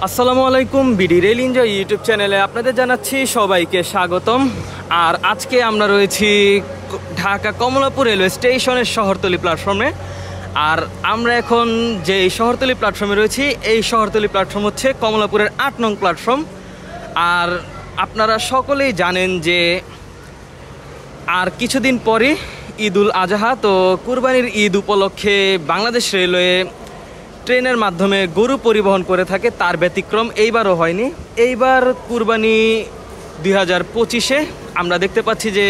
আসসালামু আলাইকুম। BD rail enjoy YouTube চ্যানেলে আপনাদের জানাচ্ছি সবাইকে স্বাগতম। আর আজকে আমরা রয়েছি ঢাকা কমলাপুর রেলওয়ে স্টেশনের শহরতলি প্ল্যাটফর্মে। আর আমরা এখন যে শহরতলি প্ল্যাটফর্মে রয়েছি, এই শহরতলি প্ল্যাটফর্ম হচ্ছে কমলাপুরের ৮ নং প্ল্যাটফর্ম। আর আপনারা সকলেই জানেন যে আর কিছুদিন পরে ঈদুল আজহা, তো কুরবানির ঈদ উপলক্ষে বাংলাদেশ রেলওয়ে ট্রেনের মাধ্যমে গরু পরিবহন করে থাকে। তার ব্যতিক্রম এইবারও হয়নি। এইবার কুরবানি 2025-এ আমরা দেখতে পাচ্ছি যে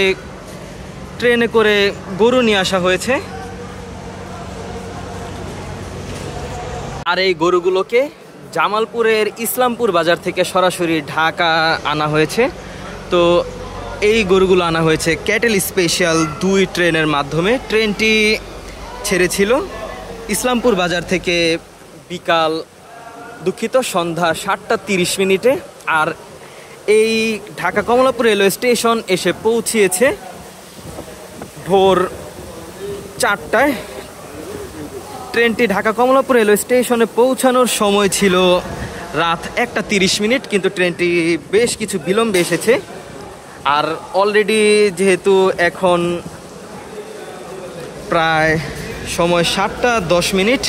ট্রেনে করে গরু নিয়ে আসা হয়েছে। আর এই গরুগুলোকে জামালপুরের ইসলামপুর বাজার থেকে সরাসরি ঢাকা আনা হয়েছে। তো এই গরুগুলো আনা হয়েছে ক্যাটেল স্পেশাল 2 ট্রেনের মাধ্যমে। ট্রেনটি ছেড়েছিল ইসলামপুর বাজার থেকে সন্ধ্যা 7টা 30 মিনিটে। আর এই ঢাকা কমলাপুর রেলওয়ে স্টেশন এসে পৌঁছিয়েছে ভোর 4টায়। ট্রেনটি ঢাকা কমলাপুর রেলওয়ে স্টেশনে পৌঁছানোর সময় ছিল রাত 1টা 30 মিনিট, কিন্তু ট্রেনটি বেশ কিছু বিলম্বে এসেছে। আর অলরেডি যেহেতু এখন প্রায় সময় 7টা 10 মিনিট,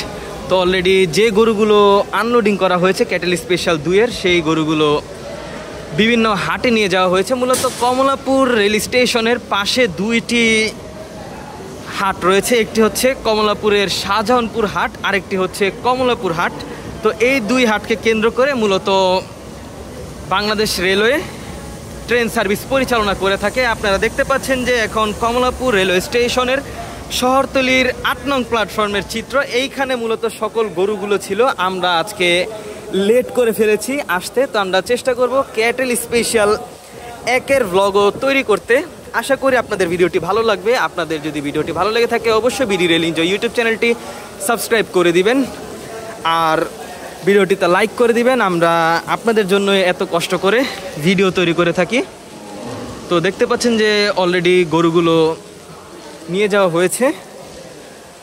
তো অলরেডি যে গরুগুলো আনলোডিং করা হয়েছে ক্যাটেল স্পেশাল 2-এর, সেই গরুগুলো বিভিন্ন হাটে নিয়ে যাওয়া হয়েছে। মূলত কমলাপুর রেল স্টেশনের পাশে 2টি হাট রয়েছে। একটি হচ্ছে কমলাপুরের শাহজাহানপুর হাট, আরেকটি হচ্ছে কমলাপুর হাট। তো এই 2 হাটকে কেন্দ্র করে মূলত বাংলাদেশ রেলওয়ে ট্রেন সার্ভিস পরিচালনা করে থাকে। আপনারা দেখতে পাচ্ছেন যে এখন কমলাপুর রেলওয়ে স্টেশনের শহরতলির ৮ নং প্ল্যাটফর্মের চিত্র। এইখানে মূলত সকল গরুগুলো ছিল। আমরা আজকে লেট করে ফেলেছি আসতে, তো আমরা চেষ্টা করব ক্যাটেল স্পেশাল 1-এর ভ্লগও তৈরি করতে। আশা করি আপনাদের ভিডিওটি ভালো লাগবে। আপনাদের যদি ভিডিওটি ভালো লেগে থাকে অবশ্যই বিডি রেল এনজয় ইউটিউব চ্যানেলটি সাবস্ক্রাইব করে দিবেন আর ভিডিওটিতে লাইক করে দিবেন। আমরা আপনাদের জন্য এত কষ্ট করে ভিডিও তৈরি করে থাকি। তো দেখতে পাচ্ছেন যে অলরেডি গরুগুলো নিয়ে যাওয়া হয়েছে।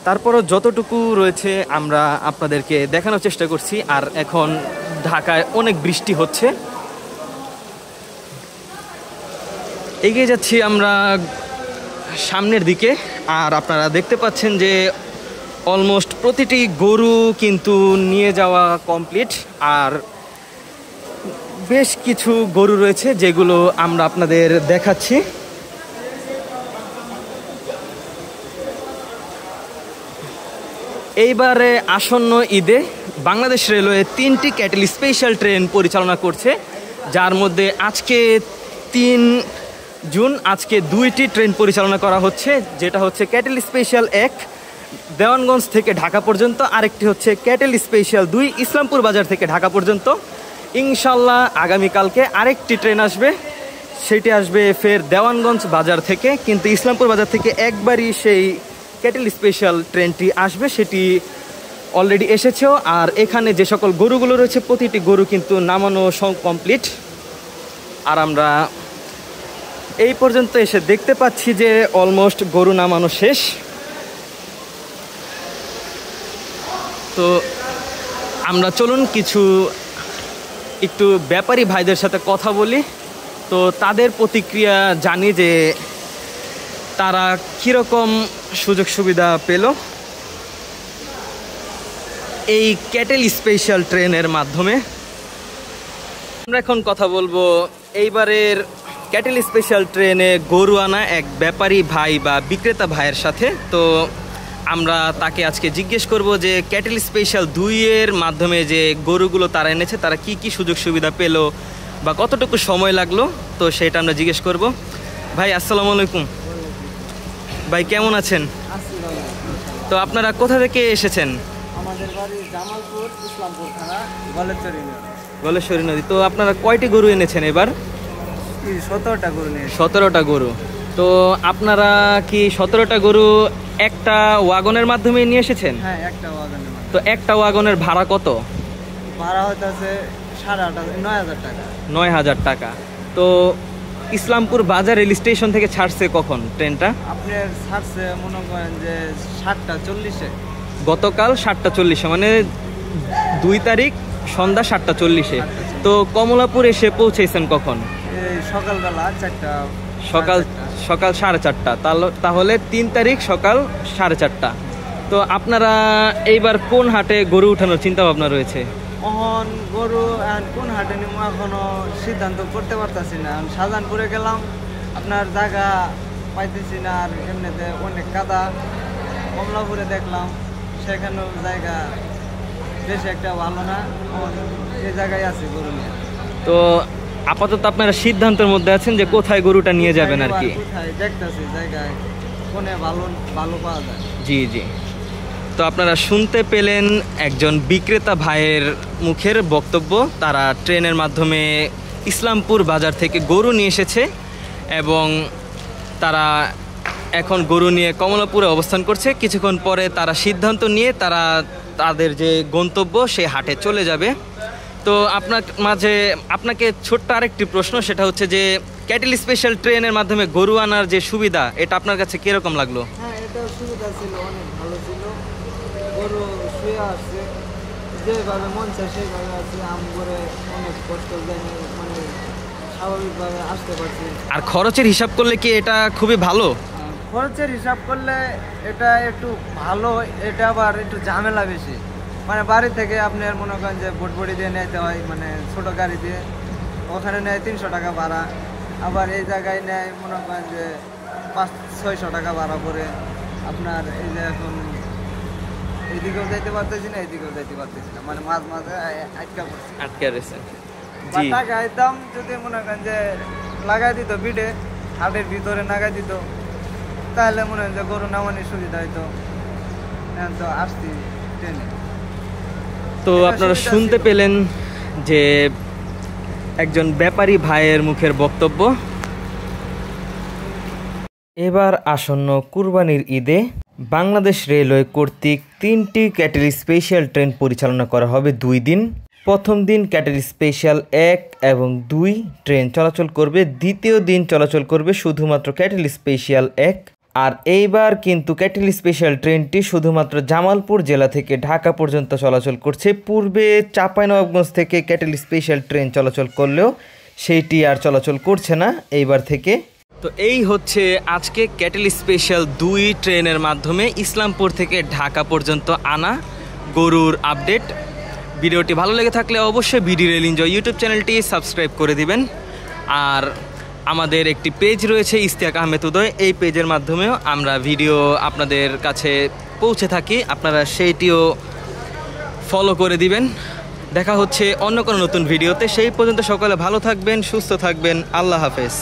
তারপরও যতটুকু রয়েছে আমরা আপনাদেরকে দেখানোর চেষ্টা করছি। আর এখন ঢাকায় অনেক বৃষ্টি হচ্ছে। এগিয়ে যাচ্ছি আমরা সামনের দিকে। আর আপনারা দেখতে পাচ্ছেন যে অলমোস্ট প্রতিটি গরু কিন্তু নিয়ে যাওয়া কমপ্লিট। আর বেশ কিছু গরু রয়েছে যেগুলো আমরা আপনাদের দেখাচ্ছি। এইবারে আসন্ন ঈদে বাংলাদেশ রেলওয়ে 3টি ক্যাটেল স্পেশাল ট্রেন পরিচালনা করছে, যার মধ্যে আজকে 3 জুন আজকে 2টি ট্রেন পরিচালনা করা হচ্ছে। যেটা হচ্ছে ক্যাটেল স্পেশাল 1 দেওয়ানগঞ্জ থেকে ঢাকা পর্যন্ত, আরেকটি হচ্ছে ক্যাটেল স্পেশাল 2 ইসলামপুর বাজার থেকে ঢাকা পর্যন্ত। ইনশাল্লাহ আগামীকালকে আরেকটি ট্রেন আসবে, সেটি আসবে ফের দেওয়ানগঞ্জ বাজার থেকে। কিন্তু ইসলামপুর বাজার থেকে একবারই সেই ক্যাটেল স্পেশাল ট্রেনটি আসবে, সেটি অলরেডি এসেছেও। আর এখানে যে সকল গরুগুলো রয়েছে প্রতিটি গরু কিন্তু নামানো কমপ্লিট। আর আমরা এই পর্যন্ত এসে দেখতে পাচ্ছি যে অলমোস্ট গরু নামানো শেষ। তো আমরা চলুন একটু ব্যাপারী ভাইদের সাথে কথা বলি, তো তাদের প্রতিক্রিয়া জানি যে তারা কীরকম সুযোগ সুবিধা পেল এই ক্যাটেল স্পেশাল ট্রেনের মাধ্যমে। আমরা এখন কথা বলবো এইবারের ক্যাটেল স্পেশাল ট্রেনে গরু আনা এক ব্যাপারী ভাই বা বিক্রেতা ভাইয়ের সাথে। তো আমরা তাকে আজকে জিজ্ঞেস করব যে ক্যাটেল স্পেশাল 2-এর মাধ্যমে যে গরুগুলো তারা এনেছে তারা কি কি সুযোগ সুবিধা পেল বা কতটুকু সময় লাগলো, তো সেটা আমরা জিজ্ঞেস করব। ভাই আসসালামু আলাইকুম। ভাই কেমন আছেন? তো আপনারা কোথা থেকে এসেছেন? আমাদের বাড়ি জামালপুর, ইসলামপুর থানা, গলেশ্বরী নদী। তো আপনারা কয়টি গরু এনেছেন এবার? 17টা গরু নিয়ে। 17টা গরু। তো আপনারা কি 17টা গরু একটা ওয়াগনের মাধ্যমে নিয়ে এসেছেন? হ্যাঁ, একটা ওয়াগনের। তো একটা ওয়াগনের ভাড়া কত? ভাড়া হইতাছে 9,500 টাকা। 9,000 টাকা। তো ইসলামপুর বাজার রেল স্টেশন থেকে ছাড়ছে কখন ট্রেনটা? আপনার ছাড়ছে মনে করেন যে 7টা 40-এ। গতকাল 7টা 40-এ, মানে 2 তারিখ সন্ধ্যা 7:40-এ। তো কমলাপুর এসে পৌঁছেছেন কখন? এই সকালবেলা 4টা, সকাল 4:30। তাহলে 3 তারিখ সকাল 4:30। তো আপনারা এইবার কোন হাটে গরু উঠানোর চিন্তা ভাবনা রয়েছে? এখন গরু কোন হাটে নিব এখনো সিদ্ধান্ত করতে পারতাছি না। শাহজাহানপুরে গেলাম, আপনার জায়গা পাইতেছি না, আর এমনিতে অনেক কাদা। কমলাপুরে দেখলাম, সেখানেও জায়গা বেশি একটা ভালো না। এই জায়গায় আছে গরু নিয়ে। তো আপাতত আপনারা সিদ্ধান্তের মধ্যে আছেন যে কোথায় গরুটা নিয়ে যাবেন আর কি? কোথায় দেখতেছি জায়গায় কোনে ভালো ভালো পাওয়া যায়। জি জি। তো আপনারা শুনতে পেলেন একজন বিক্রেতা ভাইয়ের মুখের বক্তব্য। তারা ট্রেনের মাধ্যমে ইসলামপুর বাজার থেকে গরু নিয়ে এসেছে এবং তারা এখন গরু নিয়ে কমলাপুরে অবস্থান করছে। কিছুক্ষণ পরে তারা সিদ্ধান্ত নিয়ে তারা তাদের যে গন্তব্য সেই হাটে চলে যাবে। তো আপনাকে ছোট্ট আরেকটি প্রশ্ন, সেটা হচ্ছে যে ক্যাটেল স্পেশাল ট্রেনের মাধ্যমে গরু আনার যে সুবিধা, এটা আপনার কাছে কিরকম লাগলো? হ্যাঁ, এটা সুবিধা ছিল, অনেক ভালো ছিল। গরু শুয়ে আসছে, যেভাবে মন চায় সেইভাবে আছে। আম করে অনেক কষ্ট যায়নি, মানে স্বাভাবিকভাবে আসতে পারছি। আর খরচের হিসাব করলে কি এটা খুবই ভালো? খরচের হিসাব করলে এটা একটু ভালো, এটা আবার একটু ঝামেলা বেশি। মানে বাড়ি থেকে আপনার মনে করেন যে বটবড়ি দিয়ে নিতে হয়, মানে ছোট গাড়ি দিয়ে, ওখানে নেয় 300 টাকা ভাড়া। আবার এই জায়গায় নেয় মনে করেন যে 500-600 টাকা ভাড়া করে। আপনার এই যে এখন এইদিকেও যাইতে পারতেছি না, এইদিকেও যাইতে পারতেছি না, মানে মাঝে আটকে রয়েছে। জি, জি, টাকা একদম যদি মনে করেন যে লাগাই দিত বিডে, হাটের ভিতরে লাগাই দিত, তাহলে মনে হয় যে গরু নামানোর সুবিধা হইতো। এখন তো আসছি ট্রেনে। তো আপনারা শুনতে পেলেন যে একজন ব্যাপারী ভাইয়ের মুখের বক্তব্য। এবার আসন্ন কুরবানির ঈদে বাংলাদেশ রেলওয়ে কর্তৃক 3টি ক্যাটেল স্পেশাল ট্রেন পরিচালনা করা হবে 2 দিন। প্রথম দিন ক্যাটেল স্পেশাল 1 এবং 2 ট্রেন চলাচল করবে। দ্বিতীয় দিন চলাচল করবে শুধুমাত্র ক্যাটেল স্পেশাল 1। আর এইবার কিন্তু ক্যাটেল স্পেশাল ট্রেনটি শুধুমাত্র জামালপুর জেলা থেকে ঢাকা পর্যন্ত চলাচল করছে। পূর্বে চাঁপাইনবাবগঞ্জ থেকে ক্যাটেল স্পেশাল ট্রেন চলাচল করলেও সেইটি আর চলাচল করছে না এইবার থেকে। তো এই হচ্ছে আজকে ক্যাটেল স্পেশাল 2 ট্রেনের মাধ্যমে ইসলামপুর থেকে ঢাকা পর্যন্ত আনা গরুর আপডেট। ভিডিওটি ভালো লেগে থাকলে অবশ্যই ভিডিও রেল এনজয় ইউটিউব চ্যানেলটি সাবস্ক্রাইব করে দিবেন। আর আমাদের একটি পেজ রয়েছে ইশতিয়াক আহমেদ উদয়, এই পেজের মাধ্যমেও আমরা ভিডিও আপনাদের কাছে পৌঁছে থাকি, আপনারা সেইটিও ফলো করে দিবেন। দেখা হচ্ছে অন্য কোনো নতুন ভিডিওতে। সেই পর্যন্ত সকলে ভালো থাকবেন, সুস্থ থাকবেন। আল্লাহ হাফেজ।